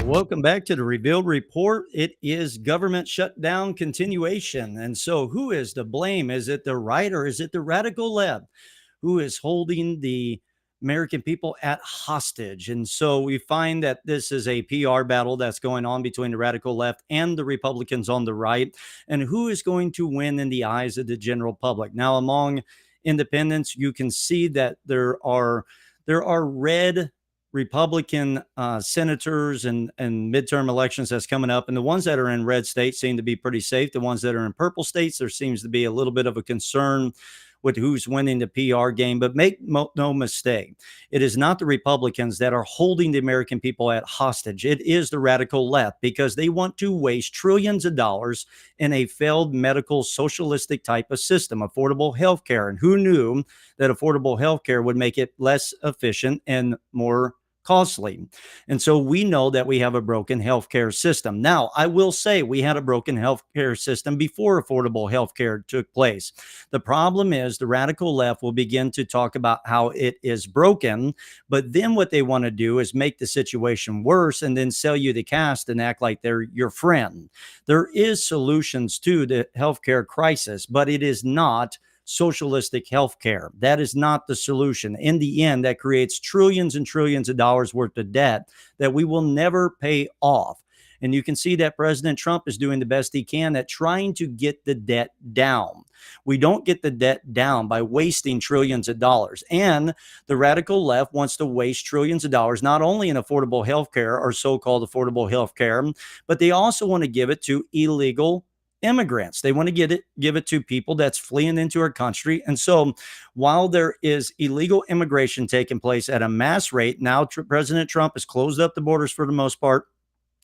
Welcome back to the Revealed Report. It is government shutdown continuation. And so, who is to blame? Is it the right or is it the radical left who is holding the American people at hostage? And so, we find that this is a PR battle that's going on between the radical left and the Republicans on the right. And who is going to win in the eyes of the general public? Now, among independents, you can see that there are red Republican senators and midterm elections that's coming up. And the ones that are in red states seem to be pretty safe. The ones that are in purple states, there seems to be a little bit of a concern with who's winning the PR game. But make no mistake, it is not the Republicans that are holding the American people at hostage. It is the radical left, because they want to waste trillions of dollars in a failed medical socialistic type of system, affordable health care. And who knew that affordable health care would make it less efficient and more costly? And so we know that we have a broken healthcare system. Now, I will say we had a broken healthcare system before affordable healthcare took place. The problem is the radical left will begin to talk about how it is broken, but then what they want to do is make the situation worse and then sell you the cast and act like they're your friend. There is solutions to the healthcare crisis, but it is not socialistic healthcare. That is not the solution. In the end, that creates trillions and trillions of dollars worth of debt that we will never pay off. And you can see that President Trump is doing the best he can at trying to get the debt down. We don't get the debt down by wasting trillions of dollars. And the radical left wants to waste trillions of dollars, not only in affordable health care or so-called affordable health care, but they also want to give it to illegal immigrants. They want to give it to people that's fleeing into our country. And so while there is illegal immigration taking place at a mass rate, now President Trump has closed up the borders for the most part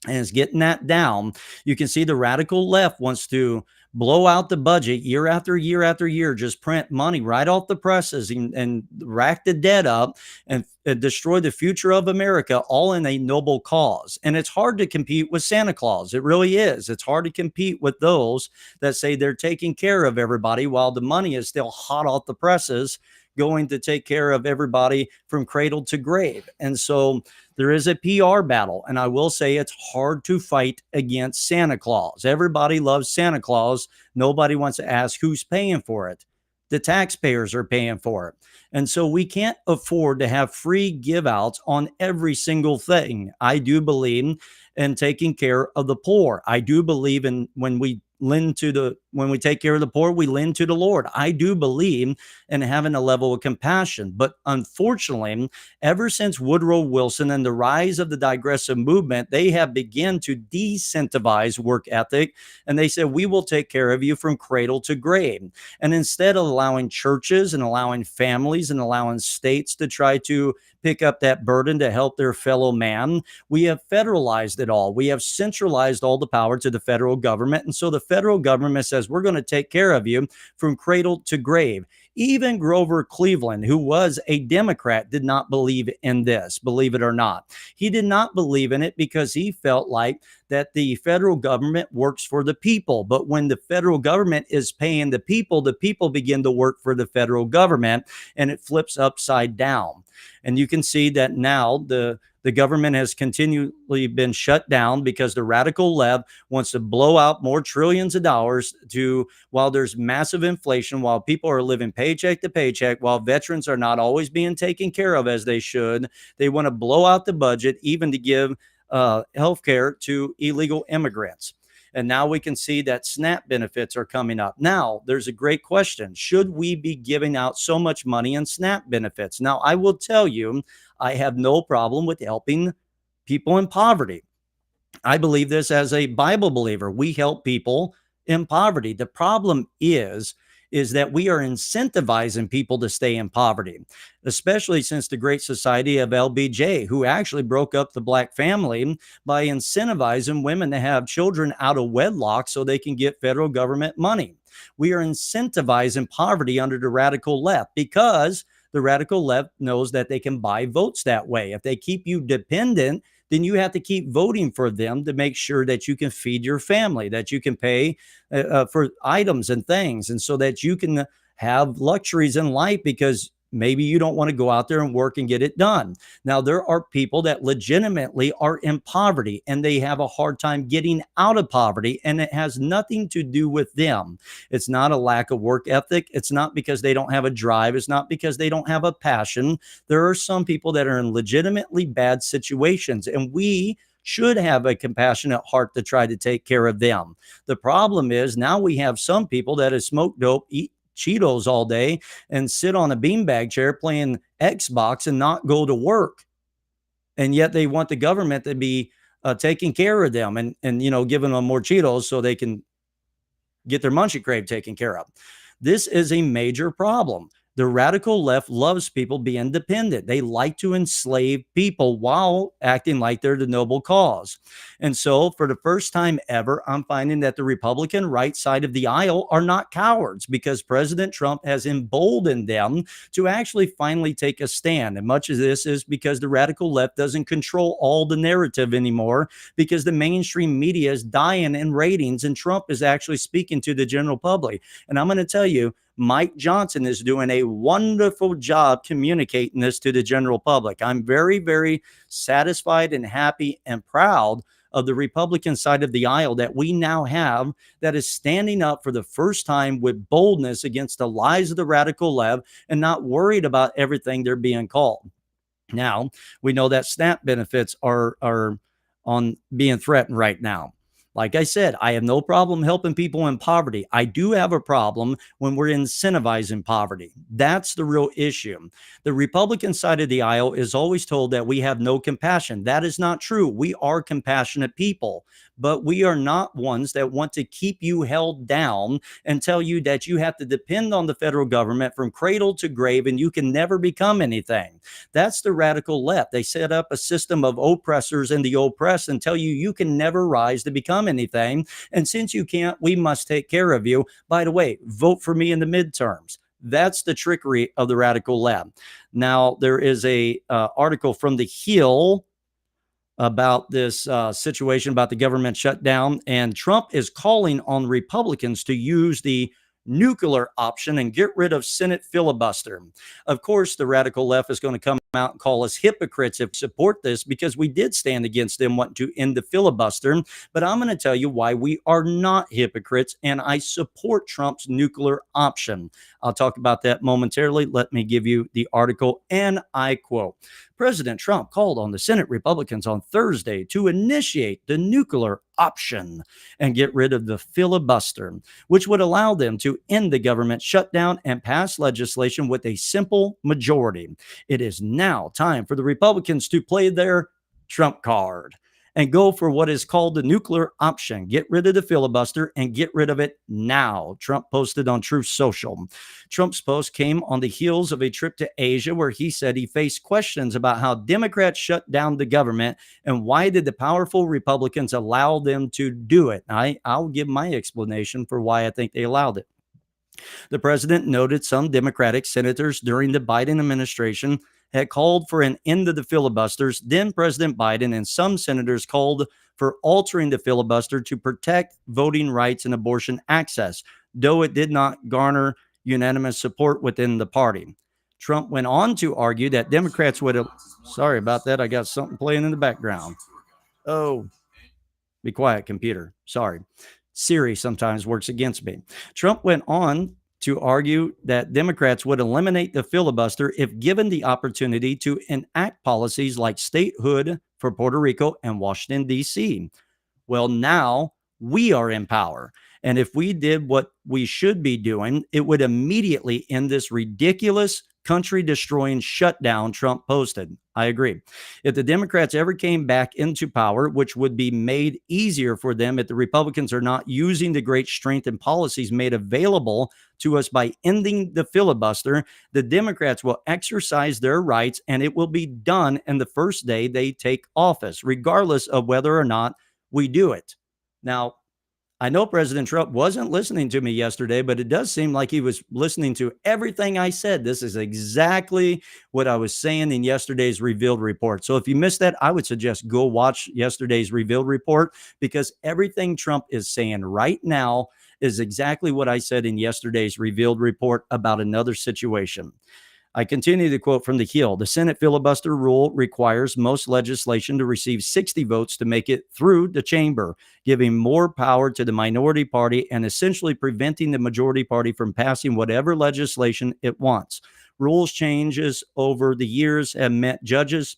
and is getting that down. You can see the radical left wants to blow out the budget year after year after year, just print money right off the presses and rack the debt up and destroy the future of America, all in a noble cause. And it's hard to compete with Santa Claus. It really is. It's hard to compete with those that say they're taking care of everybody while the money is still hot off the presses, going to take care of everybody from cradle to grave. And so there is a PR battle. And I will say it's hard to fight against Santa Claus. Everybody loves Santa Claus. Nobody wants to ask who's paying for it. The taxpayers are paying for it. And so we can't afford to have free give outs on every single thing. I do believe in taking care of the poor. I do believe in when we take care of the poor, we lend to the Lord. I do believe in having a level of compassion. But unfortunately, ever since Woodrow Wilson and the rise of the digressive movement, they have begun to decentivize work ethic. And they said, we will take care of you from cradle to grave. And instead of allowing churches and allowing families and allowing states to try to pick up that burden to help their fellow man, we have federalized it all. We have centralized all the power to the federal government. And so the federal government says, we're going to take care of you from cradle to grave. Even Grover Cleveland, who was a Democrat, did not believe in this, believe it or not. He did not believe in it because he felt like that the federal government works for the people. But when the federal government is paying the people begin to work for the federal government, and it flips upside down. And you can see that now the government has continually been shut down because the radical left wants to blow out more trillions of dollars while there's massive inflation, while people are living paycheck to paycheck, while veterans are not always being taken care of as they should. They want to blow out the budget, even to give health care to illegal immigrants. And now we can see that SNAP benefits are coming up. Now, there's a great question. Should we be giving out so much money in SNAP benefits? Now, I will tell you, I have no problem with helping people in poverty. I believe this as a Bible believer. We help people in poverty. The problem is that we are incentivizing people to stay in poverty, especially since the Great Society of LBJ, who actually broke up the Black family by incentivizing women to have children out of wedlock so they can get federal government money. We are incentivizing poverty under the radical left because the radical left knows that they can buy votes that way. If they keep you dependent, then you have to keep voting for them to make sure that you can feed your family, that you can pay for items and things, and so that you can have luxuries in life because maybe you don't want to go out there and work and get it done. Now, there are people that legitimately are in poverty and they have a hard time getting out of poverty, and it has nothing to do with them. It's not a lack of work ethic. It's not because they don't have a drive. It's not because they don't have a passion. There are some people that are in legitimately bad situations, and we should have a compassionate heart to try to take care of them. The problem is now we have some people that have smoked dope, eat Cheetos all day, and sit on a beanbag chair playing Xbox and not go to work. And yet they want the government to be taking care of them and giving them more Cheetos so they can get their munchie crave taken care of. This is a major problem. The radical left loves people being dependent. They like to enslave people while acting like they're the noble cause. And so, for the first time ever, I'm finding that the Republican right side of the aisle are not cowards, because President Trump has emboldened them to actually finally take a stand. And much of this is because the radical left doesn't control all the narrative anymore, because the mainstream media is dying in ratings and Trump is actually speaking to the general public. And I'm going to tell you, Mike Johnson is doing a wonderful job communicating this to the general public. I'm very, very satisfied and happy and proud of the Republican side of the aisle that we now have, that is standing up for the first time with boldness against the lies of the radical left and not worried about everything they're being called. Now, we know that SNAP benefits are on being threatened right now. Like I said, I have no problem helping people in poverty. I do have a problem when we're incentivizing poverty. That's the real issue. The Republican side of the aisle is always told that we have no compassion. That is not true. We are compassionate people, but we are not ones that want to keep you held down and tell you that you have to depend on the federal government from cradle to grave and you can never become anything. That's the radical left. They set up a system of oppressors and the oppressed and tell you you can never rise to become anything. And since you can't, we must take care of you. By the way, vote for me in the midterms. That's the trickery of the radical left. Now, there is a article from The Hill about this situation about the government shutdown, and Trump is calling on Republicans to use the nuclear option and get rid of Senate filibuster. Of course, the radical left is going to come out and call us hypocrites if we support this, because we did stand against them wanting to end the filibuster. But I'm going to tell you why we are not hypocrites, and I support Trump's nuclear option. I'll talk about that momentarily. Let me give you the article, and I quote, President Trump called on the Senate Republicans on Thursday to initiate the nuclear option and get rid of the filibuster, which would allow them to end the government shutdown and pass legislation with a simple majority. It is now time for the Republicans to play their Trump card and go for what is called the nuclear option. Get rid of the filibuster and get rid of it now, Trump posted on Truth Social. Trump's post came on the heels of a trip to Asia, where he said he faced questions about how Democrats shut down the government and why did the powerful Republicans allow them to do it. I'll give my explanation for why I think they allowed it. The president noted some Democratic senators during the Biden administration had called for an end of the filibusters. Then President Biden and some senators called for altering the filibuster to protect voting rights and abortion access, though it did not garner unanimous support within the party. Trump went on to argue that Democrats would have... Sorry about that. I got something playing in the background. Oh, be quiet, computer. Sorry. Siri sometimes works against me. Trump went on to argue that Democrats would eliminate the filibuster if given the opportunity to enact policies like statehood for Puerto Rico and Washington, D.C. Well, now we are in power. And if we did what we should be doing, it would immediately end this ridiculous country-destroying shutdown Trump posted. I agree. If the Democrats ever came back into power, which would be made easier for them if the Republicans are not using the great strength and policies made available to us by ending the filibuster, the Democrats will exercise their rights, and it will be done in the first day they take office, regardless of whether or not we do it. Now, I know President Trump wasn't listening to me yesterday, but it does seem like he was listening to everything I said. This is exactly what I was saying in yesterday's Revealed report. So if you missed that, I would suggest go watch yesterday's Revealed report, because everything Trump is saying right now is exactly what I said in yesterday's Revealed report about another situation. I continue to quote from the Hill. The Senate filibuster rule requires most legislation to receive 60 votes to make it through the chamber, giving more power to the minority party and essentially preventing the majority party from passing whatever legislation it wants. Rules changes over the years have meant judges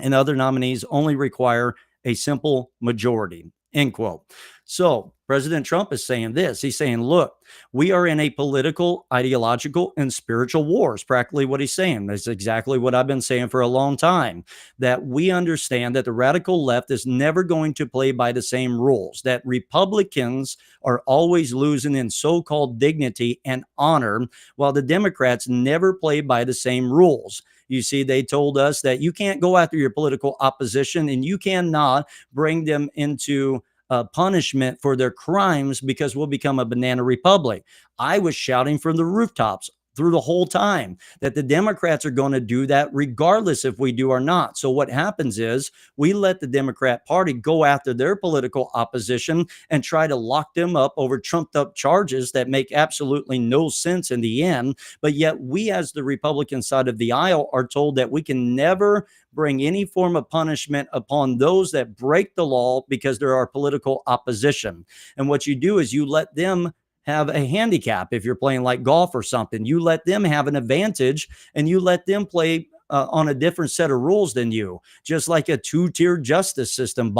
and other nominees only require a simple majority, end quote. So President Trump is saying this. He's saying, look, we are in a political, ideological, and spiritual war. Is practically what he's saying. That's exactly what I've been saying for a long time, that we understand that the radical left is never going to play by the same rules, that Republicans are always losing in so-called dignity and honor, while the Democrats never play by the same rules. You see, they told us that you can't go after your political opposition and you cannot bring them into punishment for their crimes because we'll become a banana republic. I was shouting from the rooftops through the whole time that the Democrats are going to do that regardless if we do or not. So what happens is we let the Democrat Party go after their political opposition and try to lock them up over trumped up charges that make absolutely no sense in the end. But yet we, as the Republican side of the aisle, are told that we can never bring any form of punishment upon those that break the law because they're our political opposition. And what you do is you let them have a handicap. If you're playing like golf or something, you let them have an advantage and you let them play on a different set of rules than you, just like a two-tier justice system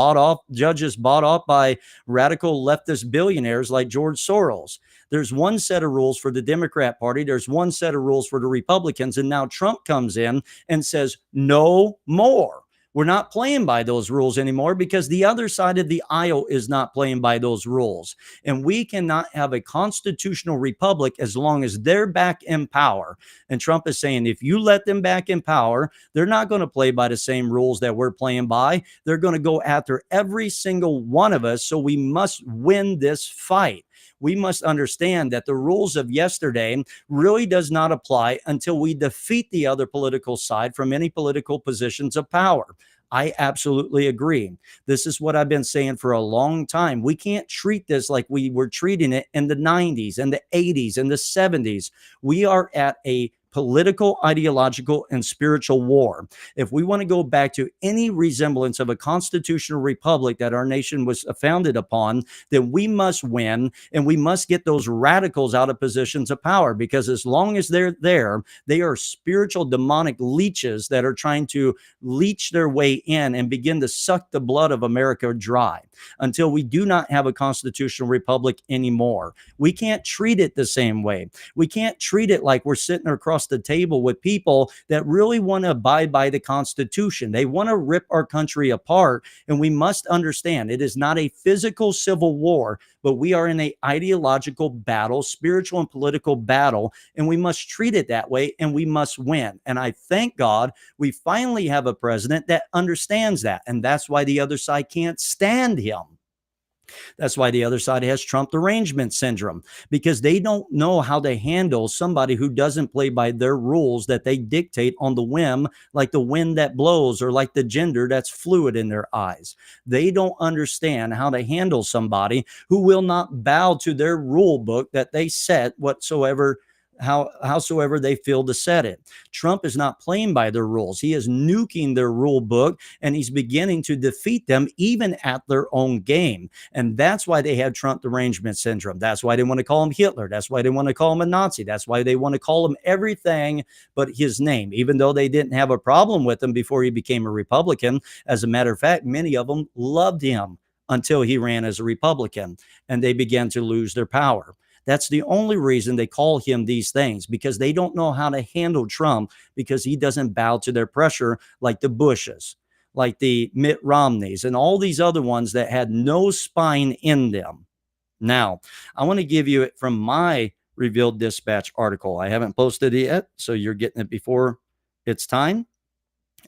judges bought off by radical leftist billionaires like George Soros. There's one set of rules for the Democrat Party. There's one set of rules for the Republicans. And now Trump comes in and says, no more. We're not playing by those rules anymore because the other side of the aisle is not playing by those rules. And we cannot have a constitutional republic as long as they're back in power. And Trump is saying, if you let them back in power, they're not going to play by the same rules that we're playing by. They're going to go after every single one of us. So we must win this fight. We must understand that the rules of yesterday really does not apply until we defeat the other political side from any political positions of power. I absolutely agree. This is what I've been saying for a long time. We can't treat this like we were treating it in the 90s and the 80s and the 70s. We are at a political, ideological, and spiritual war. If we want to go back to any resemblance of a constitutional republic that our nation was founded upon, then we must win and we must get those radicals out of positions of power, because as long as they're there, they are spiritual demonic leeches that are trying to leech their way in and begin to suck the blood of America dry until we do not have a constitutional republic anymore. We can't treat it the same way. We can't treat it like we're sitting across the table with people that really want to abide by the Constitution. They want to rip our country apart. And we must understand it is not a physical civil war, but we are in an ideological battle, spiritual and political battle, and we must treat it that way and we must win. And I thank God we finally have a president that understands that. And that's why the other side can't stand him. That's why the other side has Trump derangement syndrome, because they don't know how to handle somebody who doesn't play by their rules that they dictate on the whim, like the wind that blows or like the gender that's fluid in their eyes. They don't understand how to handle somebody who will not bow to their rule book that they set howsoever they feel to set it. Trump is not playing by their rules. He is nuking their rule book, and he's beginning to defeat them even at their own game. And that's why they have Trump derangement syndrome. That's why they want to call him Hitler. That's why they want to call him a Nazi. That's why they want to call him everything but his name, even though they didn't have a problem with him before he became a Republican. As a matter of fact, many of them loved him until he ran as a Republican, and they began to lose their power. That's the only reason they call him these things, because they don't know how to handle Trump, because he doesn't bow to their pressure like the Bushes, like the Mitt Romneys, and all these other ones that had no spine in them. Now, I want to give you it from my Revealed Dispatch article. I haven't posted it yet, so you're getting it before it's time.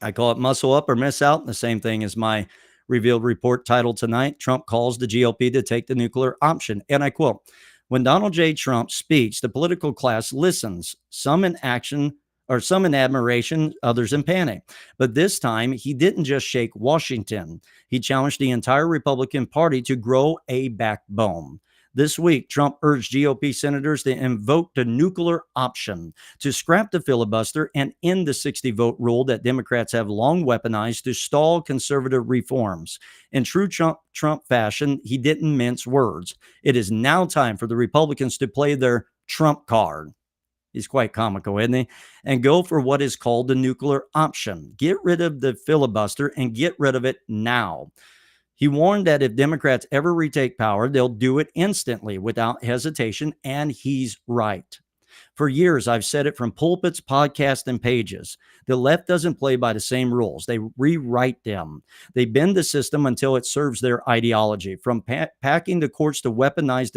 I call it Muscle Up or Miss Out, the same thing as my Revealed Report titled tonight. Trump calls the GOP to take the nuclear option. And I quote, "When Donald J. Trump speaks, the political class listens, some in action or some in admiration, others in panic. But this time, he didn't just shake Washington. He challenged the entire Republican Party to grow a backbone. This week, Trump urged GOP senators to invoke the nuclear option to scrap the filibuster and end the 60-vote rule that Democrats have long weaponized to stall conservative reforms. In true Trump fashion, he didn't mince words. It is now time for the Republicans to play their Trump card. He's quite comical, isn't he? And go for what is called the nuclear option. Get rid of the filibuster and get rid of it now. He warned that if Democrats ever retake power, they'll do it instantly without hesitation, and he's right. For years, I've said it from pulpits, podcasts, and pages. The left doesn't play by the same rules. They rewrite them. They bend the system until it serves their ideology, from packing the courts to weaponizing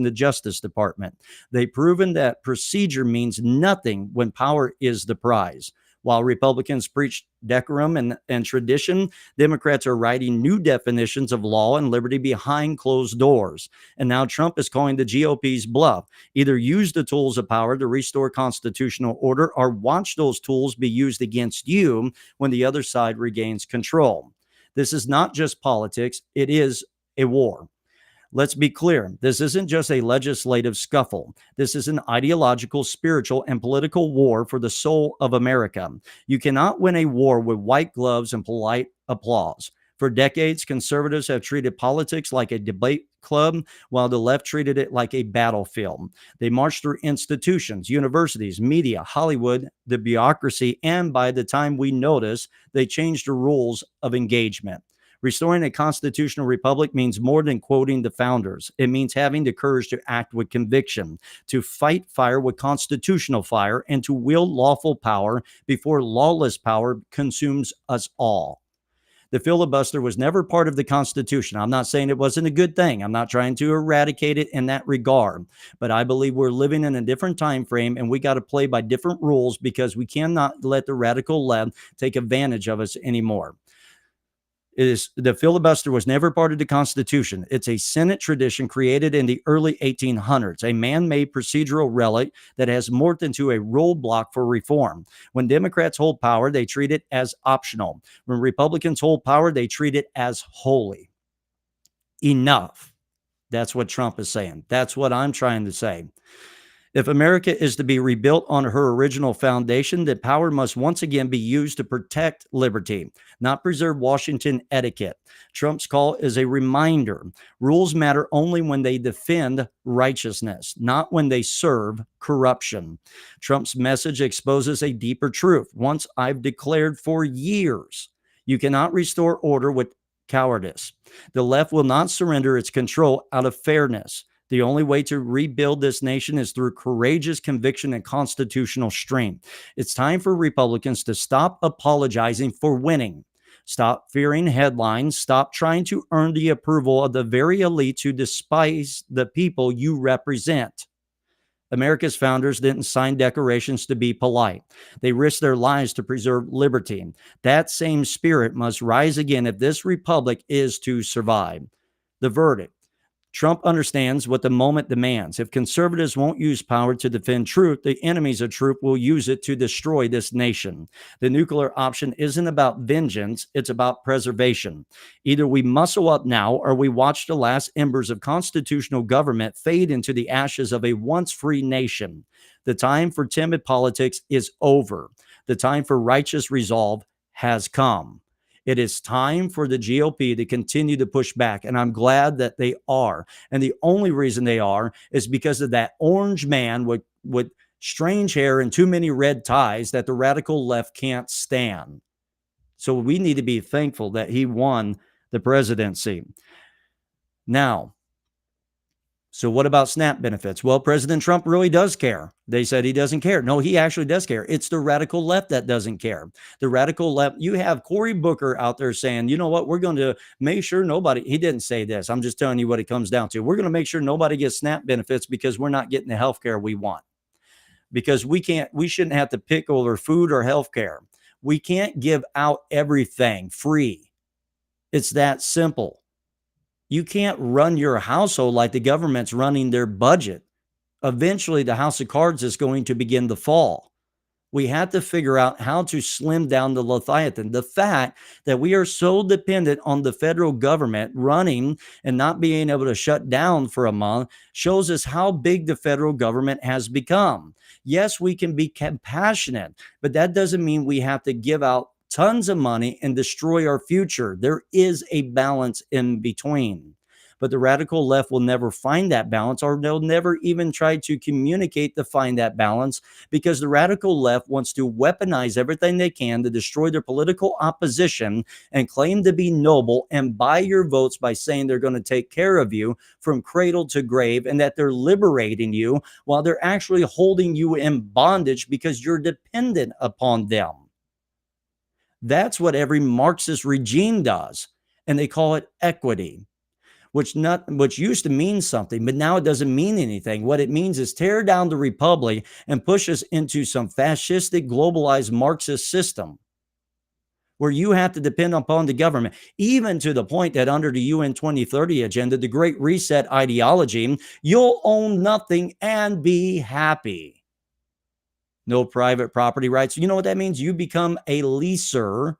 the Justice Department. They've proven that procedure means nothing when power is the prize. While Republicans preach decorum and tradition, Democrats are writing new definitions of law and liberty behind closed doors. And now Trump is calling the GOP's bluff. Either use the tools of power to restore constitutional order or watch those tools be used against you when the other side regains control. This is not just politics, it is a war. Let's be clear. This isn't just a legislative scuffle. This is an ideological, spiritual, and political war for the soul of America. You cannot win a war with white gloves and polite applause. For decades, conservatives have treated politics like a debate club, while the left treated it like a battlefield. They marched through institutions, universities, media, Hollywood, the bureaucracy, and by the time we notice, they changed the rules of engagement. Restoring a constitutional republic means more than quoting the founders. It means having the courage to act with conviction, to fight fire with constitutional fire, and to wield lawful power before lawless power consumes us all. The filibuster was never part of the Constitution. I'm not saying it wasn't a good thing. I'm not trying to eradicate it in that regard. But I believe we're living in a different time frame, and we got to play by different rules because we cannot let the radical left take advantage of us anymore. The filibuster was never part of the Constitution. It's a Senate tradition created in the early 1800s, a man-made procedural relic that has morphed into a roadblock for reform. When Democrats hold power, they treat it as optional. When Republicans hold power, they treat it as holy. Enough. That's what Trump is saying. That's what I'm trying to say. If America is to be rebuilt on her original foundation, then power must once again be used to protect liberty, not preserve Washington etiquette. Trump's call is a reminder. Rules matter only when they defend righteousness, not when they serve corruption. Trump's message exposes a deeper truth. Once I've declared for years, you cannot restore order with cowardice. The left will not surrender its control out of fairness. The only way to rebuild this nation is through courageous conviction and constitutional strength. It's time for Republicans to stop apologizing for winning. Stop fearing headlines. Stop trying to earn the approval of the very elites who despise the people you represent. America's founders didn't sign declarations to be polite. They risked their lives to preserve liberty. That same spirit must rise again if this republic is to survive. The verdict. Trump understands what the moment demands. If conservatives won't use power to defend truth, the enemies of truth will use it to destroy this nation. The nuclear option isn't about vengeance, it's about preservation. Either we muscle up now or we watch the last embers of constitutional government fade into the ashes of a once free nation. The time for timid politics is over. The time for righteous resolve has come. It is time for the GOP to continue to push back, and I'm glad that they are. And the only reason they are is because of that orange man with strange hair and too many red ties that the radical left can't stand. So we need to be thankful that he won the presidency. Now, so what about SNAP benefits? Well, President Trump really does care. They said he doesn't care. No, he actually does care. It's the radical left that doesn't care. The radical left, you have Cory Booker out there saying, you know what, we're going to make sure nobody, he didn't say this. I'm just telling you what it comes down to. We're going to make sure nobody gets SNAP benefits because we're not getting the health care we want. Because we shouldn't have to pick over food or health care. We can't give out everything free. It's that simple. You can't run your household like the government's running their budget. Eventually, the house of cards is going to begin to fall. We have to figure out how to slim down the Leviathan. The fact that we are so dependent on the federal government running and not being able to shut down for a month shows us how big the federal government has become. Yes, we can be compassionate, but that doesn't mean we have to give out tons of money and destroy our future. There is a balance in between. But the radical left will never find that balance, or they'll never even try to communicate to find that balance, because the radical left wants to weaponize everything they can to destroy their political opposition and claim to be noble and buy your votes by saying they're going to take care of you from cradle to grave and that they're liberating you, while they're actually holding you in bondage because you're dependent upon them. That's what every Marxist regime does, and they call it equity, which used to mean something, but now it doesn't mean anything. What it means is tear down the republic and push us into some fascistic, globalized Marxist system where you have to depend upon the government, even to the point that under the UN 2030 agenda, the Great Reset ideology, you'll own nothing and be happy. No private property rights. You know what that means? You become a leaser,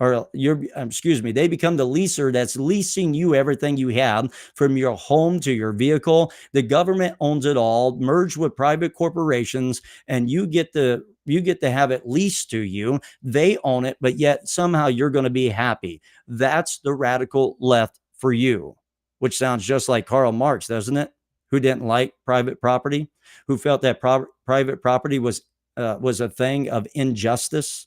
or they become the leaser that's leasing you everything you have, from your home to your vehicle. The government owns it all, merged with private corporations, and you get to have it leased to you. They own it, but yet somehow you're going to be happy. That's the radical left for you, which sounds just like Karl Marx, doesn't it? Who didn't like private property, who felt that private property was a thing of injustice.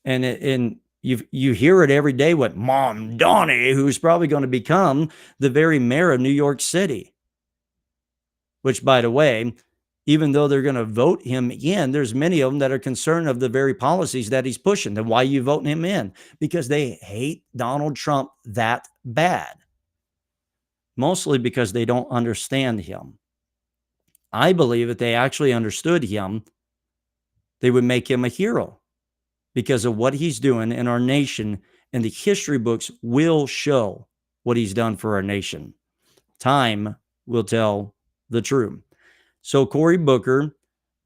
And you hear it every day with Mom Donnie, who's probably going to become the very mayor of New York City. Which, by the way, even though they're going to vote him in, there's many of them that are concerned of the very policies that he's pushing. Then why are you voting him in? Because they hate Donald Trump that bad. Mostly because they don't understand him. I believe if they actually understood him, they would make him a hero, because of what he's doing in our nation, and the history books will show what he's done for our nation. Time will tell the truth. So Cory Booker,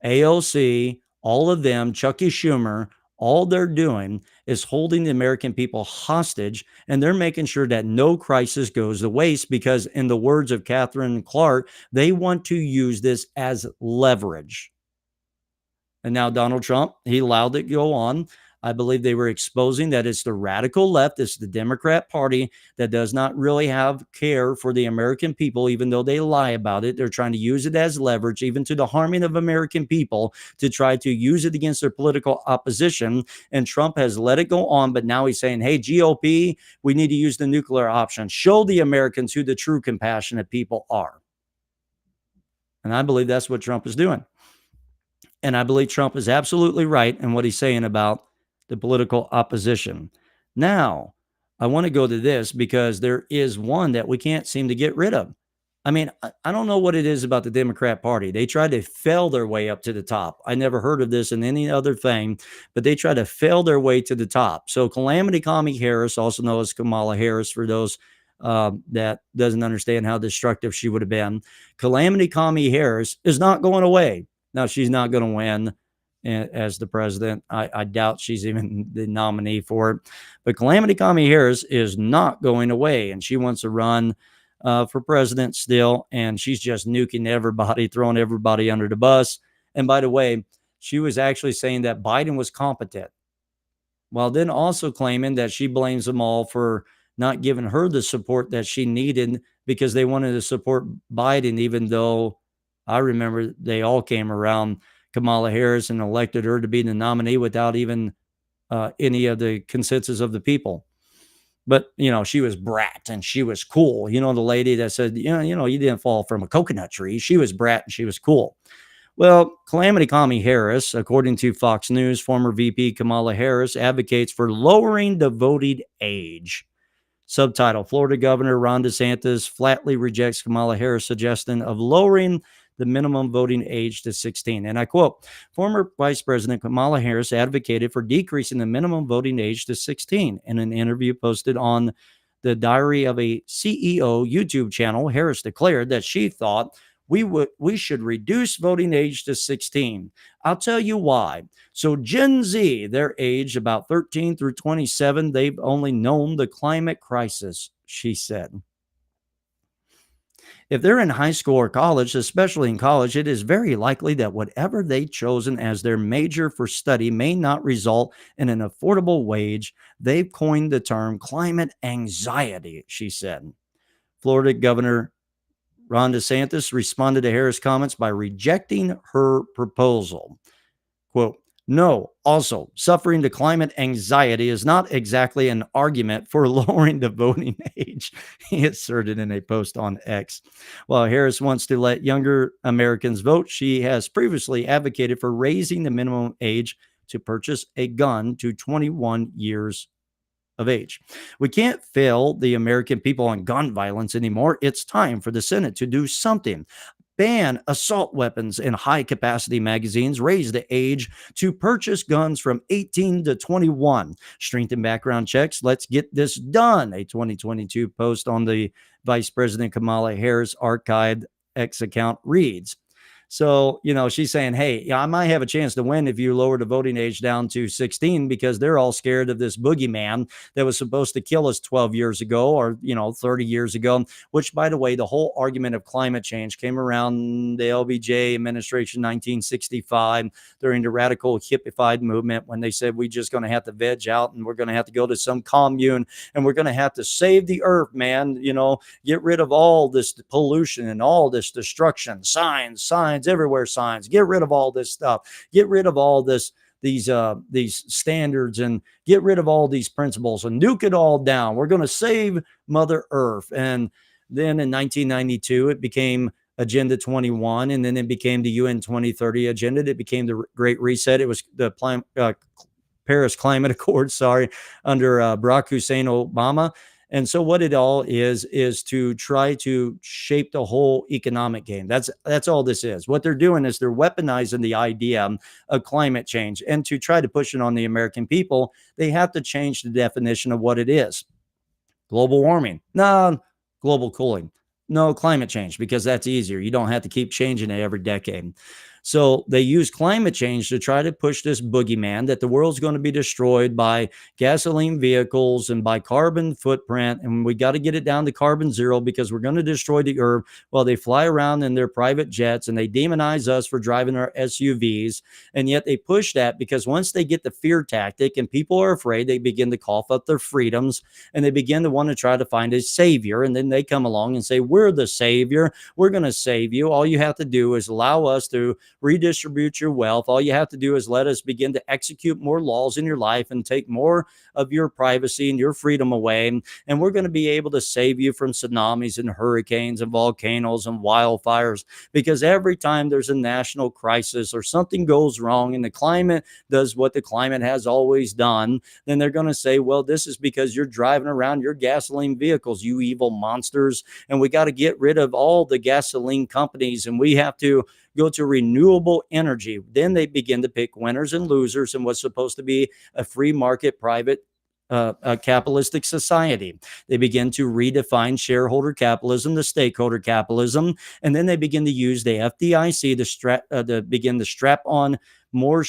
AOC, all of them, Chucky Schumer, all they're doing is holding the American people hostage, and they're making sure that no crisis goes to waste, because in the words of Catherine Clark, they want to use this as leverage. And now Donald Trump, he allowed it to go on. I believe they were exposing that it's the radical left, it's the Democrat Party that does not really have care for the American people, even though they lie about it. They're trying to use it as leverage, even to the harming of American people, to try to use it against their political opposition. And Trump has let it go on, but now he's saying, hey, GOP, we need to use the nuclear option. Show the Americans who the true compassionate people are. And I believe that's what Trump is doing. And I believe Trump is absolutely right in what he's saying about the political opposition. Now, I want to go to this because there is one that we can't seem to get rid of. I mean, I don't know what it is about the Democrat Party. They tried to fail their way up to the top. I never heard of this in any other thing, but they try to fail their way to the top. So Calamity Kamala Harris, also known as Kamala Harris for those that doesn't understand how destructive she would have been. Calamity Kamala Harris is not going away. Now, she's not going to win as the president. I doubt she's even the nominee for it. But Calamity Kamala Harris is not going away, and she wants to run for president still, and she's just nuking everybody, throwing everybody under the bus. And by the way, she was actually saying that Biden was competent, while then also claiming that she blames them all for not giving her the support that she needed, because they wanted to support Biden, even though I remember they all came around Kamala Harris and elected her to be the nominee without even any of the consensus of the people. But, she was brat and she was cool. The lady that said, you didn't fall from a coconut tree. She was brat and she was cool. Well, Calamity Kamala Harris, according to Fox News, former VP Kamala Harris advocates for lowering the voting age. Subtitle: Florida Governor Ron DeSantis flatly rejects Kamala Harris' suggestion of lowering the minimum voting age to 16. And I quote, former Vice President Kamala Harris advocated for decreasing the minimum voting age to 16. In an interview posted on the Diary of a CEO YouTube channel, Harris declared that she thought We should reduce voting age to 16. I'll tell you why. So Gen Z, their age about 13 through 27, they've only known the climate crisis, she said. If they're in high school or college, especially in college, it is very likely that whatever they've chosen as their major for study may not result in an affordable wage. They've coined the term climate anxiety, she said. Florida Governor Ron DeSantis responded to Harris' comments by rejecting her proposal. Quote, no, also, suffering the climate anxiety is not exactly an argument for lowering the voting age, he asserted in a post on X. While Harris wants to let younger Americans vote, she has previously advocated for raising the minimum age to purchase a gun to 21 years of age. We can't fail the American people on gun violence anymore. It's time for the Senate to do something. Ban assault weapons in high capacity magazines, raise the age to purchase guns from 18 to 21, strengthen background checks. Let's get this done. A 2022 post on the Vice President Kamala Harris archived X account reads. So, she's saying, hey, I might have a chance to win if you lower the voting age down to 16 because they're all scared of this boogeyman that was supposed to kill us 12 years ago or, 30 years ago, which, by the way, the whole argument of climate change came around the LBJ administration 1965 during the radical hippified movement when they said we're just going to have to veg out and we're going to have to go to some commune and we're going to have to save the earth, man, get rid of all this pollution and all this destruction, signs everywhere, signs, get rid of all this stuff, get rid of all these standards and get rid of all these principles and nuke it all down. We're going to save Mother Earth. And then in 1992, it became Agenda 21, and then it became the UN 2030 agenda. It became the Great Reset. It was the Paris Climate Accord, under Barack Hussein Obama. And so what it all is to try to shape the whole economic game. That's all this is. What they're doing is they're weaponizing the idea of climate change. And to try to push it on the American people, they have to change the definition of what it is. Global warming. No, global cooling. No, climate change, because that's easier. You don't have to keep changing it every decade. So they use climate change to try to push this boogeyman that the world's going to be destroyed by gasoline vehicles and by carbon footprint. And we got to get it down to carbon zero because we're going to destroy the earth while they fly around in their private jets and they demonize us for driving our SUVs. And yet they push that because once they get the fear tactic and people are afraid, they begin to cough up their freedoms and they begin to want to try to find a savior. And then they come along and say, we're the savior. We're going to save you. All you have to do is allow us to redistribute your wealth. All you have to do is let us begin to execute more laws in your life and take more of your privacy and your freedom away. And we're going to be able to save you from tsunamis and hurricanes and volcanoes and wildfires, because every time there's a national crisis or something goes wrong and the climate does what the climate has always done, then they're going to say, well, this is because you're driving around your gasoline vehicles, you evil monsters. And we got to get rid of all the gasoline companies and we have to go to renewable energy. Then they begin to pick winners and losers in what's supposed to be a free market, private, a capitalistic society. They begin to redefine shareholder capitalism, the stakeholder capitalism, and then they begin to use the FDIC to begin to strap on more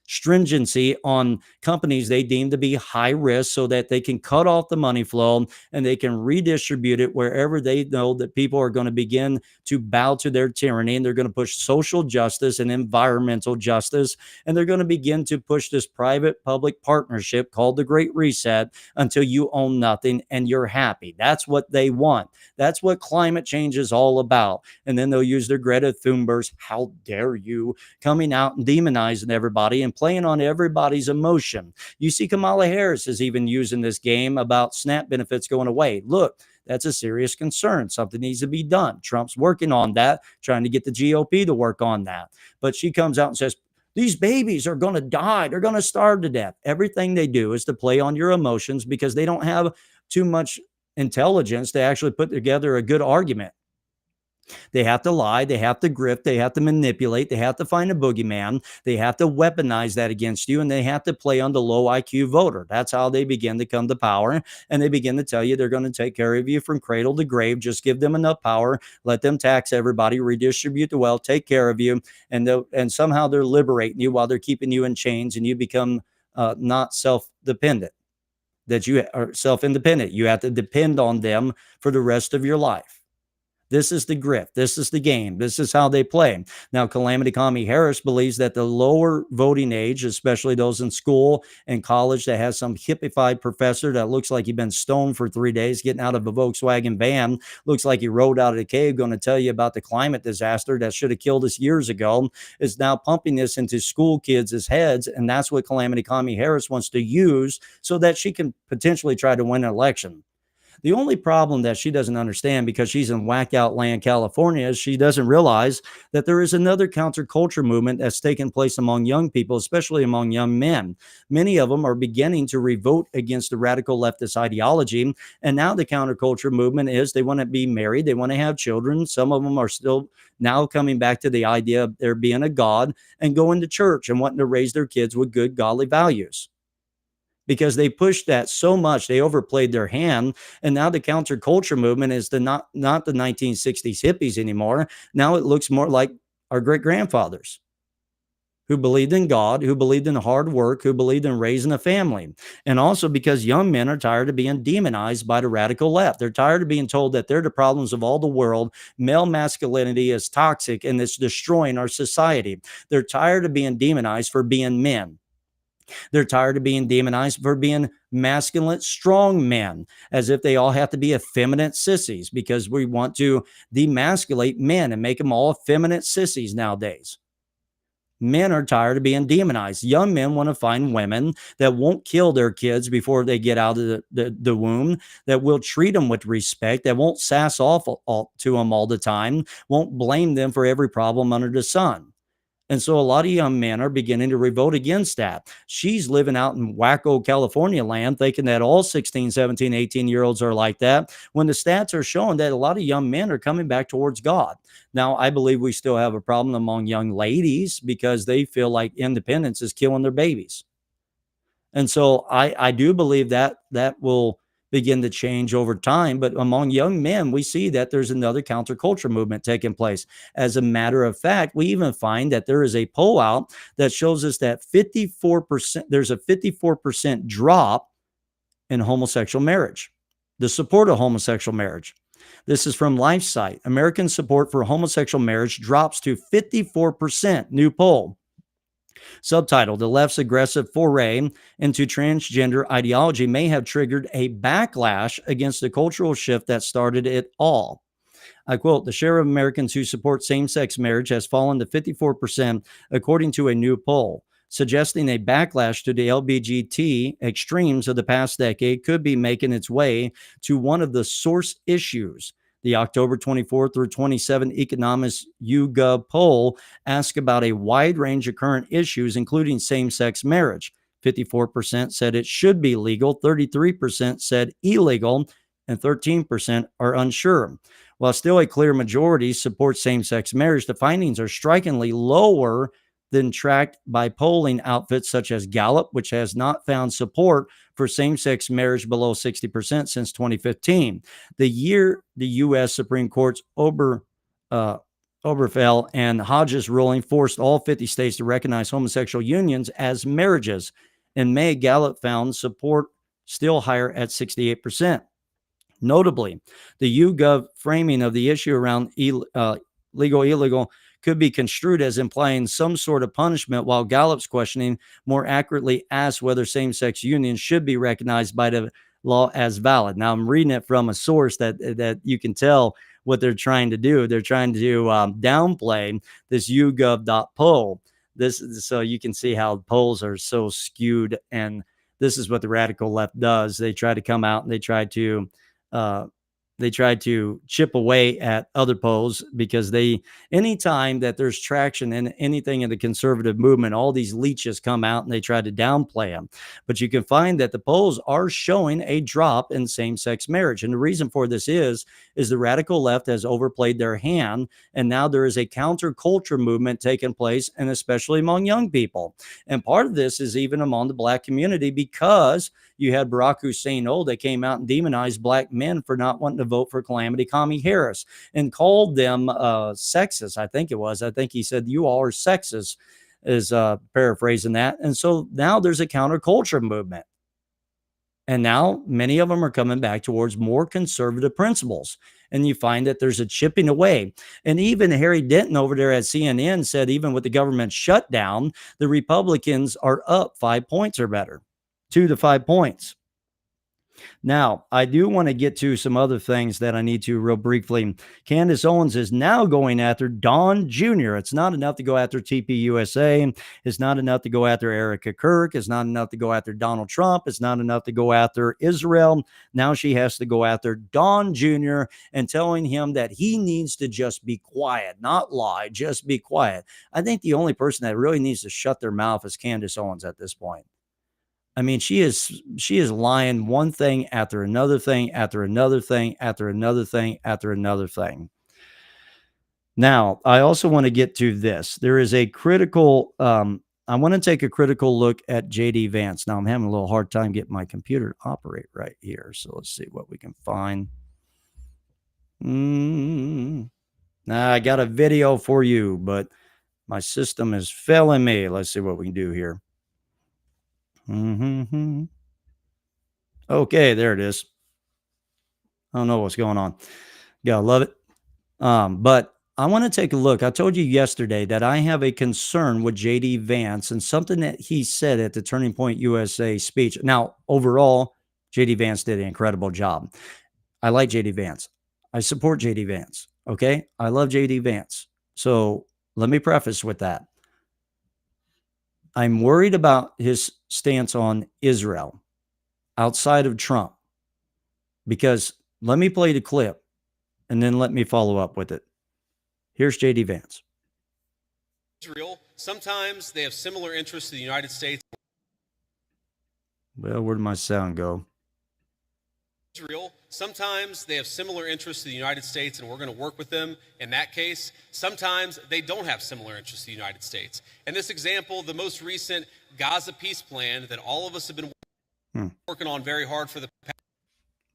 stringency on companies they deem to be high risk so that they can cut off the money flow and they can redistribute it wherever they know that people are going to begin to bow to their tyranny, and they're going to push social justice and environmental justice, and they're going to begin to push this private public partnership called the Great Reset until you own nothing and you're happy. That's what they want. That's what climate change is all about. And then they'll use their Greta Thunberg's "how dare you" coming out and demonizing everybody and playing on everybody's emotion. You see, Kamala Harris is even using this game about SNAP benefits going away. Look, that's a serious concern. Something needs to be done. Trump's working on that, trying to get the GOP to work on that. But she comes out and says, these babies are going to die. They're going to starve to death. Everything they do is to play on your emotions because they don't have too much intelligence to actually put together a good argument. They have to lie. They have to grift. They have to manipulate. They have to find a boogeyman. They have to weaponize that against you, and they have to play on the low IQ voter. That's how they begin to come to power. And they begin to tell you they're going to take care of you from cradle to grave. Just give them enough power. Let them tax everybody, redistribute the wealth, take care of you. And somehow they're liberating you while they're keeping you in chains, and you become not self-dependent, that you are self-independent. You have to depend on them for the rest of your life. This is the grift. This is the game. This is how they play. Now, Calamity Kamala Harris believes that the lower voting age, especially those in school and college that has some hippified professor that looks like he's been stoned for 3 days, getting out of a Volkswagen van, looks like he rode out of the cave, going to tell you about the climate disaster that should have killed us years ago, is now pumping this into school kids' heads. And that's what Calamity Kamala Harris wants to use so that she can potentially try to win an election. The only problem that she doesn't understand, because she's in whack-out land, California, is she doesn't realize that there is another counterculture movement that's taking place among young people, especially among young men. Many of them are beginning to revolt against the radical leftist ideology. And now the counterculture movement is they want to be married. They want to have children. Some of them are still now coming back to the idea of there being a God and going to church and wanting to raise their kids with good, godly values, because they pushed that so much, they overplayed their hand. And now the counterculture movement is not the 1960s hippies anymore. Now it looks more like our great grandfathers, who believed in God, who believed in hard work, who believed in raising a family. And also because young men are tired of being demonized by the radical left. They're tired of being told that they're the problems of all the world. Male masculinity is toxic and it's destroying our society. They're tired of being demonized for being men. They're tired of being demonized for being masculine, strong men, as if they all have to be effeminate sissies, because we want to demasculate men and make them all effeminate sissies nowadays. Men are tired of being demonized. Young men want to find women that won't kill their kids before they get out of the womb, that will treat them with respect, that won't sass off to them all the time, won't blame them for every problem under the sun. And so a lot of young men are beginning to revolt against that. She's living out in wacko California land thinking that all 16, 17, 18-year-olds are like that, when the stats are showing that a lot of young men are coming back towards God. Now, I believe we still have a problem among young ladies because they feel like independence is killing their babies. And so I do believe that will begin to change over time. But among young men, we see that there's another counterculture movement taking place. As a matter of fact, we even find that there is a poll out that shows us that 54%, there's a 54% drop in homosexual marriage, the support of homosexual marriage. This is from LifeSite. American support for homosexual marriage drops to 54%, new poll. Subtitle: The left's aggressive foray into transgender ideology may have triggered a backlash against the cultural shift that started it all. I quote, the share of Americans who support same-sex marriage has fallen to 54%, according to a new poll, suggesting a backlash to the LGBT extremes of the past decade could be making its way to one of the source issues. The October 24 through 27 Economist YouGov poll asked about a wide range of current issues, including same-sex marriage. 54% said it should be legal, 33% said illegal, and 13% are unsure. While still a clear majority support same-sex marriage, the findings are strikingly lower than tracked by polling outfits such as Gallup, which has not found support for same-sex marriage below 60% since 2015. The year the U.S. Supreme Court's Obergefell and Hodges ruling forced all 50 states to recognize homosexual unions as marriages. In May, Gallup found support still higher at 68%. Notably, the YouGov framing of the issue around legal, illegal could be construed as implying some sort of punishment, while Gallup's questioning more accurately asks whether same-sex unions should be recognized by the law as valid. Now, I'm reading it from a source that you can tell what they're trying to do. They're trying to downplay this YouGov.poll. So you can see how polls are so skewed, and this is what the radical left does. They try to come out and they try to they tried to chip away at other polls because anytime that there's traction in anything in the conservative movement, all these leeches come out and they try to downplay them. But you can find that the polls are showing a drop in same-sex marriage. And the reason for this is the radical left has overplayed their hand. And now there is a counterculture movement taking place, and especially among young people. And part of this is even among the black community, because you had Barack Hussein that came out and demonized black men for not wanting to vote for Calamity Kamala Harris and called them sexist. I think it was. I think he said, "You all are sexist," is paraphrasing that. And so now there's a counterculture movement. And now many of them are coming back towards more conservative principles. And you find that there's a chipping away. And even Harry Denton over there at CNN said, even with the government shutdown, the Republicans are up 5 points or better, 2 to 5 points. Now, I do want to get to some other things that I need to real briefly. Candace Owens is now going after Don Jr. It's not enough to go after TPUSA. It's not enough to go after Erica Kirk. It's not enough to go after Donald Trump. It's not enough to go after Israel. Now she has to go after Don Jr. and telling him that he needs to just be quiet, not lie, just be quiet. I think the only person that really needs to shut their mouth is Candace Owens at this point. I mean, she is lying one thing after another thing, after another thing, after another thing, after another thing. Now, I also want to get to this. There is a critical, I want to take a critical look at JD Vance. Now, I'm having a little hard time getting my computer to operate right here. So let's see what we can find. Now, I got a video for you, but my system is failing me. Let's see what we can do here. Okay, there it is. I don't know what's going on. Gotta love it. But I want to take a look. I told you yesterday that I have a concern with JD Vance and something that he said at the Turning Point USA speech. Now, overall, JD Vance did an incredible job. I like JD Vance. I support JD Vance. Okay. I love JD Vance. So let me preface with that. I'm worried about his stance on Israel outside of Trump, because let me play the clip and then let me follow up with it. Here's JD Vance. Israel, sometimes they have similar interests to the United States. Well, where did my sound go? Israel, sometimes they have similar interests to the United States, and we're going to work with them in that case. Sometimes they don't have similar interests to the United States. In this example, the most recent Gaza peace plan that all of us have been working on very hard for the past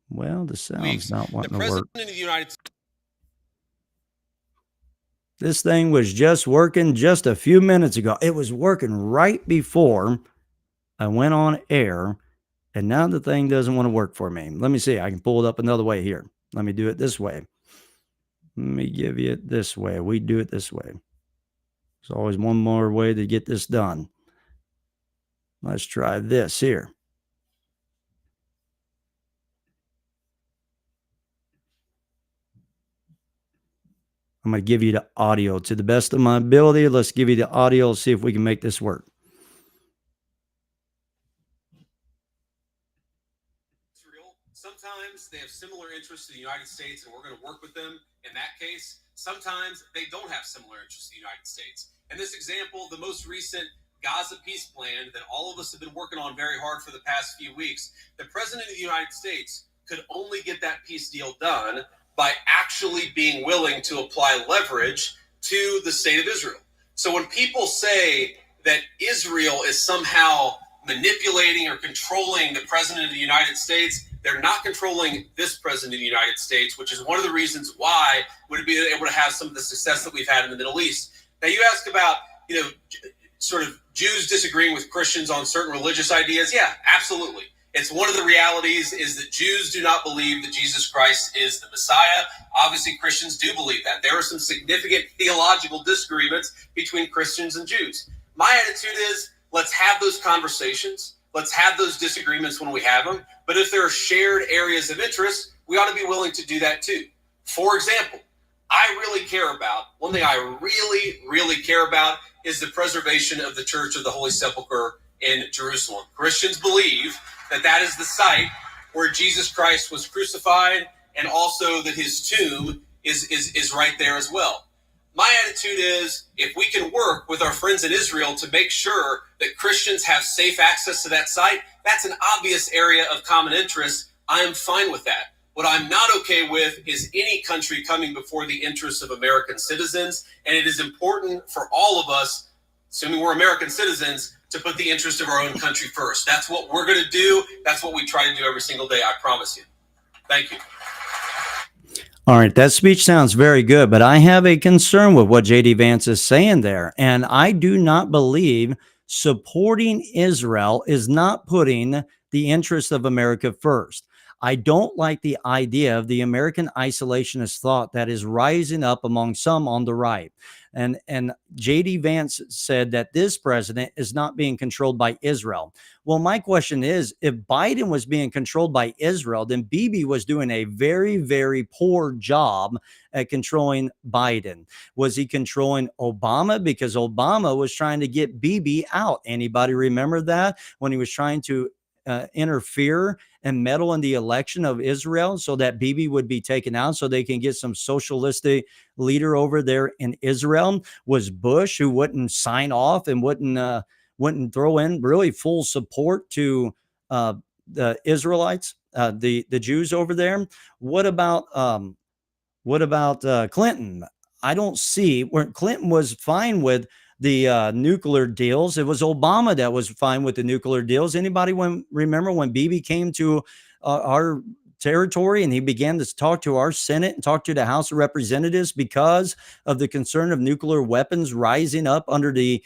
the sound's weeks. not wanting to work. The President of the United States. This thing was just working just a few minutes ago. It was working right before I went on air. And now the thing doesn't want to work for me. Let me see. I can pull it up another way here. Let me do it this way. Let me give you it this way. We do it this way. There's always one more way to get this done. Let's try this here. I'm going to give you the audio to the best of my ability. Let's give you the audio. See if we can make this work. Sometimes they have similar interests to the United States, and we're going to work with them in that case. Sometimes they don't have similar interests to the United States. In this example, the most recent Gaza peace plan that all of us have been working on very hard for the past few weeks, the President of the United States could only get that peace deal done by actually being willing to apply leverage to the state of Israel. So when people say that Israel is somehow manipulating or controlling the President of the United States, they're not controlling this President of the United States, which is one of the reasons why we'd be able to have some of the success that we've had in the Middle East. Now, you ask about, sort of Jews disagreeing with Christians on certain religious ideas. Yeah, absolutely. It's one of the realities is that Jews do not believe that Jesus Christ is the Messiah. Obviously, Christians do believe that. There are some significant theological disagreements between Christians and Jews. My attitude is, let's have those conversations. Let's have those disagreements when we have them. But if there are shared areas of interest, we ought to be willing to do that too. For example, one thing I really care about is the preservation of the Church of the Holy Sepulchre in Jerusalem. Christians believe that that is the site where Jesus Christ was crucified and also that his tomb is right there as well. My attitude is, if we can work with our friends in Israel to make sure that Christians have safe access to that site, that's an obvious area of common interest. I am fine with that. What I'm not okay with is any country coming before the interests of American citizens, and it is important for all of us, assuming we're American citizens, to put the interest of our own country first. That's what we're going to do. That's what we try to do every single day, I promise you. Thank you. All right, that speech sounds very good, but I have a concern with what JD Vance is saying there. And I do not believe supporting Israel is not putting the interests of America first. I don't like the idea of the American isolationist thought that is rising up among some on the right. And JD Vance said that this president is not being controlled by Israel. Well, my question is, if Biden was being controlled by Israel, then Bibi was doing a very, very poor job at controlling Biden. Was he controlling Obama? Because Obama was trying to get Bibi out. Anybody remember that when he was trying to interfere and meddle in the election of Israel so that Bibi would be taken out so they can get some socialistic leader over there in Israel? Was Bush, who wouldn't sign off and wouldn't throw in really full support to the Israelites, the Jews over there? What about Clinton? I don't see where Clinton was fine with the nuclear deals. It was Obama that was fine with the nuclear deals. Anybody remember when Bibi came to our territory and he began to talk to our Senate and talk to the House of Representatives because of the concern of nuclear weapons rising up under the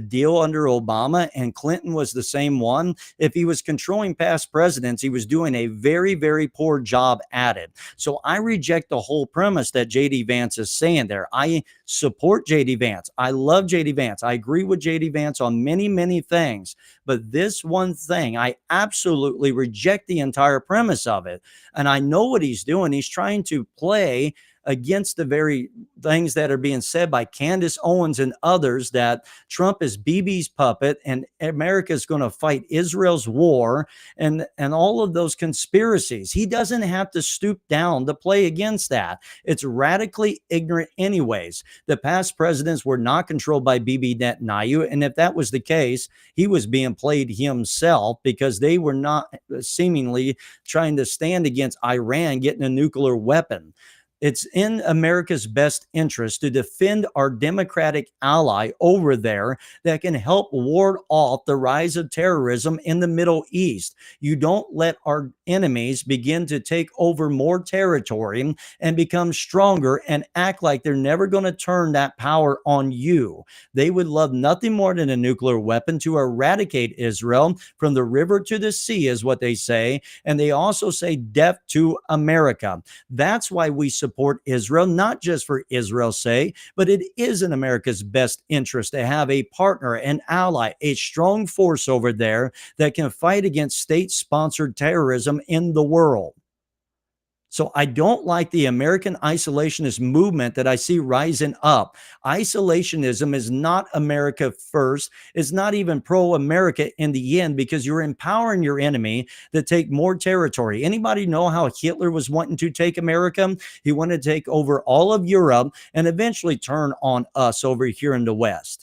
deal under Obama? And Clinton was the same one. If he was controlling past presidents, he was doing a very, very poor job at it. So I reject the whole premise that JD Vance is saying there. I support JD Vance. I love JD Vance. I agree with JD Vance on many, many things. But this one thing, I absolutely reject the entire premise of it. And I know what he's doing. He's trying to play against the very things that are being said by Candace Owens and others, that Trump is Bibi's puppet and America is going to fight Israel's war and all of those conspiracies. He doesn't have to stoop down to play against that. It's radically ignorant anyways. The past presidents were not controlled by Bibi Netanyahu, and if that was the case, he was being played himself because they were not seemingly trying to stand against Iran getting a nuclear weapon. It's in America's best interest to defend our democratic ally over there that can help ward off the rise of terrorism in the Middle East. You don't let our enemies begin to take over more territory and become stronger and act like they're never going to turn that power on you. They would love nothing more than a nuclear weapon to eradicate Israel from the river to the sea, is what they say. And they also say death to America. That's why we support Israel, not just for Israel's sake, but it is in America's best interest to have a partner, an ally, a strong force over there that can fight against state-sponsored terrorism in the world. So I don't like the American isolationist movement that I see rising up. Isolationism is not America first. It's not even pro-America in the end, because you're empowering your enemy to take more territory. Anybody know how Hitler was wanting to take America? He wanted to take over all of Europe and eventually turn on us over here in the West.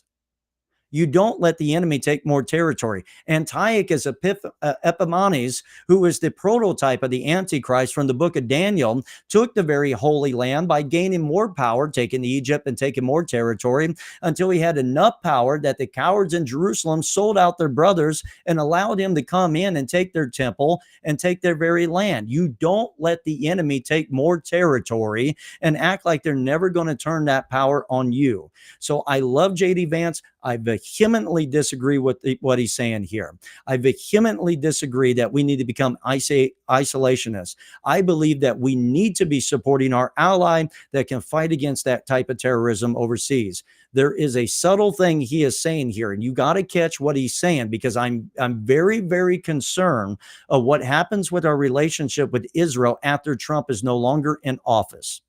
You don't let the enemy take more territory. Antiochus Epiphanes, who is the prototype of the Antichrist from the book of Daniel, took the very holy land by gaining more power, taking Egypt and taking more territory, until he had enough power that the cowards in Jerusalem sold out their brothers and allowed him to come in and take their temple and take their very land. You don't let the enemy take more territory and act like they're never going to turn that power on you. So I love JD Vance. I vehemently disagree with what he's saying here. I vehemently disagree that we need to become isolationists. I believe that we need to be supporting our ally that can fight against that type of terrorism overseas. There is a subtle thing he is saying here, and you got to catch what he's saying, because I'm very, very concerned of what happens with our relationship with Israel after Trump is no longer in office.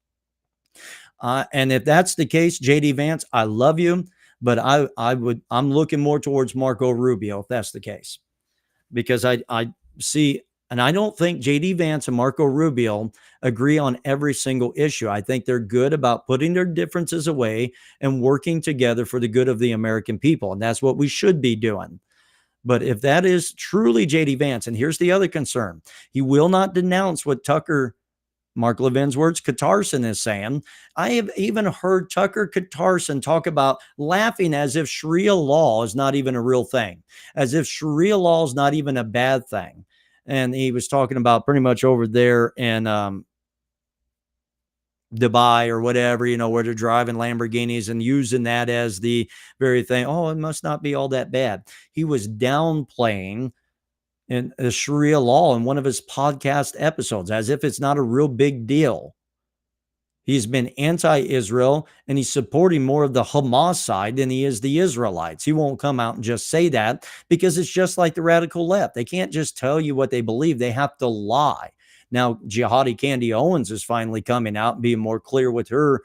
And if that's the case, JD Vance, I love you. But I'm looking more towards Marco Rubio if that's the case, because I see And I don't think J.D. Vance and Marco Rubio agree on every single issue. I think they're good about putting their differences away and working together for the good of the American people. And that's what we should be doing. But if that is truly J.D. Vance, and here's the other concern, he will not denounce what Tucker, Mark Levin's words, Katarsin is saying. I have even heard Tucker Katarsin talk about laughing as if Sharia law is not even a real thing, as if Sharia law is not even a bad thing. And he was talking about pretty much over there in Dubai or whatever, where they're driving Lamborghinis and using that as the very thing. Oh, it must not be all that bad. He was downplaying in the Sharia law in one of his podcast episodes as if it's not a real big deal. He's been anti-Israel and he's supporting more of the Hamas side than he is the Israelites. He won't come out and just say that because it's just like the radical left. They can't just tell you what they believe. They have to lie. Now, jihadi Candace Owens is finally coming out and being more clear with her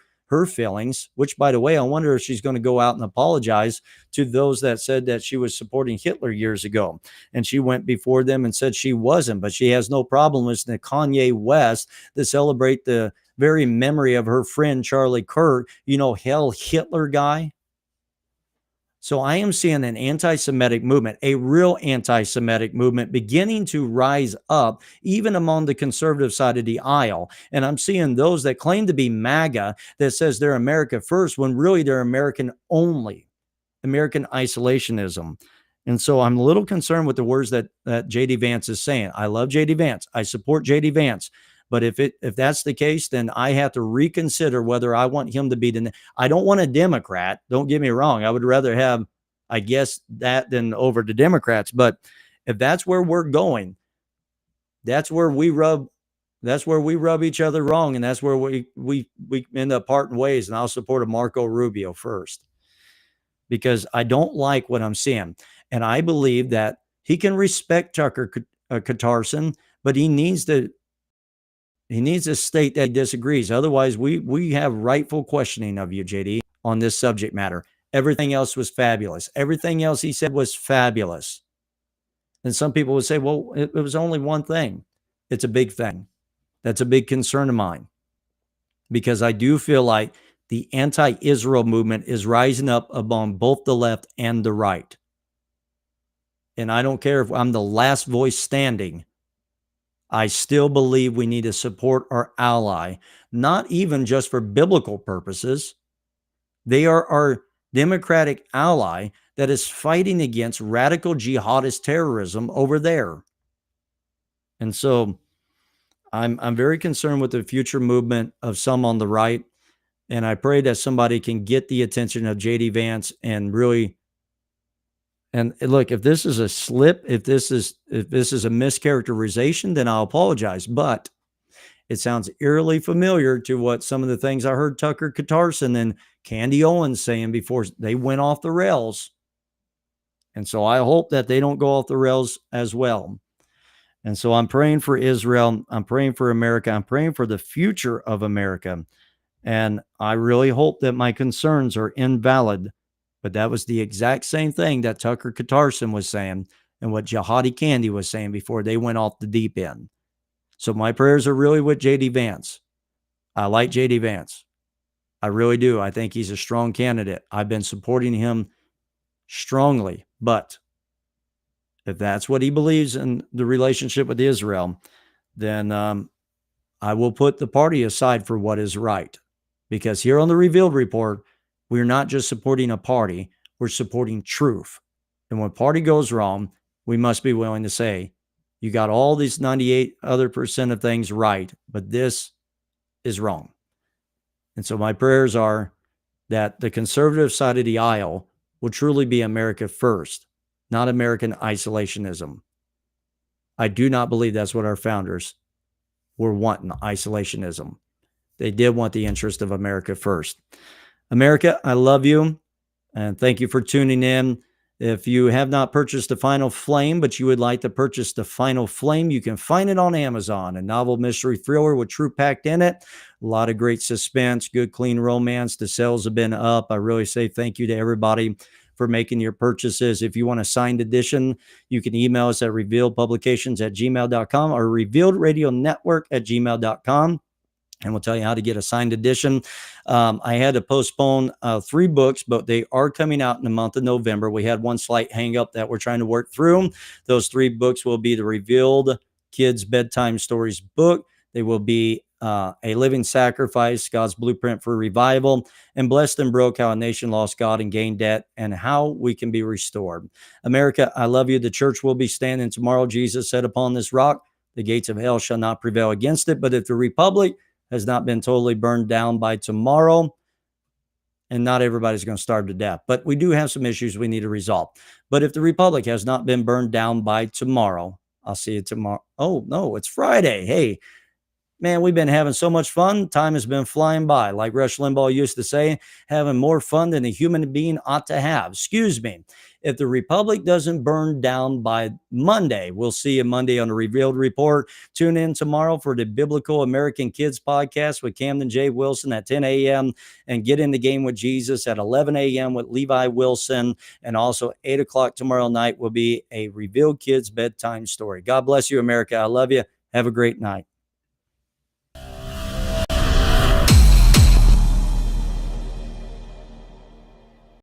feelings, which, by the way, I wonder if she's going to go out and apologize to those that said that she was supporting Hitler years ago. And she went before them and said she wasn't, but she has no problem listening to Kanye West to celebrate the very memory of her friend Charlie Kirk, Hell Hitler guy. So I am seeing an anti-Semitic movement, a real anti-Semitic movement beginning to rise up even among the conservative side of the aisle. And I'm seeing those that claim to be MAGA that says they're America first when really they're American only, American isolationism. And so I'm a little concerned with the words that J.D. Vance is saying. I love J.D. Vance. I support J.D. Vance. But if that's the case, then I have to reconsider whether I want him to be I don't want a Democrat. Don't get me wrong. I would rather have, I guess, that than over the Democrats. But if that's where we're going, that's where we rub each other wrong. And that's where we end up parting ways. And I'll support a Marco Rubio first because I don't like what I'm seeing. And I believe that he can respect Tucker Katarsin, but he needs to state that he disagrees. Otherwise, we have rightful questioning of you, JD, on this subject matter. Everything else was fabulous. Everything else he said was fabulous. And some people would say, well, it was only one thing. It's a big thing. That's a big concern of mine. Because I do feel like the anti-Israel movement is rising up among both the left and the right. And I don't care if I'm the last voice standing. I still believe we need to support our ally, not even just for biblical purposes. They are our democratic ally that is fighting against radical jihadist terrorism over there. And so I'm very concerned with the future movement of some on the right. And I pray that somebody can get the attention of J.D. Vance and really. And look, if this is a slip, if this is a mischaracterization, then I'll apologize. But it sounds eerily familiar to what some of the things I heard Tucker Katarsin and Candace Owens saying before they went off the rails. And so I hope that they don't go off the rails as well. And so I'm praying for Israel. I'm praying for America. I'm praying for the future of America. And I really hope that my concerns are invalid. But that was the exact same thing that Tucker Katarsin was saying and what Jihadi Candy was saying before they went off the deep end. So my prayers are really with J.D. Vance. I like J.D. Vance. I really do. I think he's a strong candidate. I've been supporting him strongly. But if that's what he believes in the relationship with Israel, then I will put the party aside for what is right. Because here on the Revealed Report, we're not just supporting a party, we're supporting truth. And when party goes wrong, we must be willing to say, you got all these 98 other % of things right, but this is wrong. And so my prayers are that the conservative side of the aisle will truly be America first, not American isolationism. I do not believe that's what our founders were wanting, isolationism. They did want the interest of America first. America, I love you, and thank you for tuning in. If you have not purchased The Final Flame, but you would like to purchase The Final Flame, you can find it on Amazon, a novel mystery thriller with truth packed in it. A lot of great suspense, good, clean romance. The sales have been up. I really say thank you to everybody for making your purchases. If you want a signed edition, you can email us at revealedpublications@gmail.com or revealedradionetwork@gmail.com. And we'll tell you how to get a signed edition. I had to postpone 3 books, but they are coming out in the month of November. We had one slight hang up that we're trying to work through. Those 3 books will be the Revealed Kids Bedtime Stories book. They will be A Living Sacrifice, God's Blueprint for Revival, and Blessed and Broke, How a Nation Lost God and Gained Debt, and How We Can Be Restored. America, I love you. The church will be standing tomorrow. Jesus said, upon this rock, the gates of hell shall not prevail against it. But if the republic has not been totally burned down by tomorrow, and not everybody's going to starve to death, but we do have some issues we need to resolve. But if the republic has not been burned down by tomorrow, I'll see you tomorrow. Oh, no, it's Friday. Hey, man, we've been having so much fun. Time has been flying by. Like Rush Limbaugh used to say, having more fun than a human being ought to have. Excuse me. If the republic doesn't burn down by Monday, we'll see you Monday on the Revealed Report. Tune in tomorrow for the Biblical American Kids podcast with Camden J. Wilson at 10 a.m. and Get in the Game with Jesus at 11 a.m. with Levi Wilson. And also 8 o'clock tomorrow night will be a Revealed Kids bedtime story. God bless you, America. I love you. Have a great night.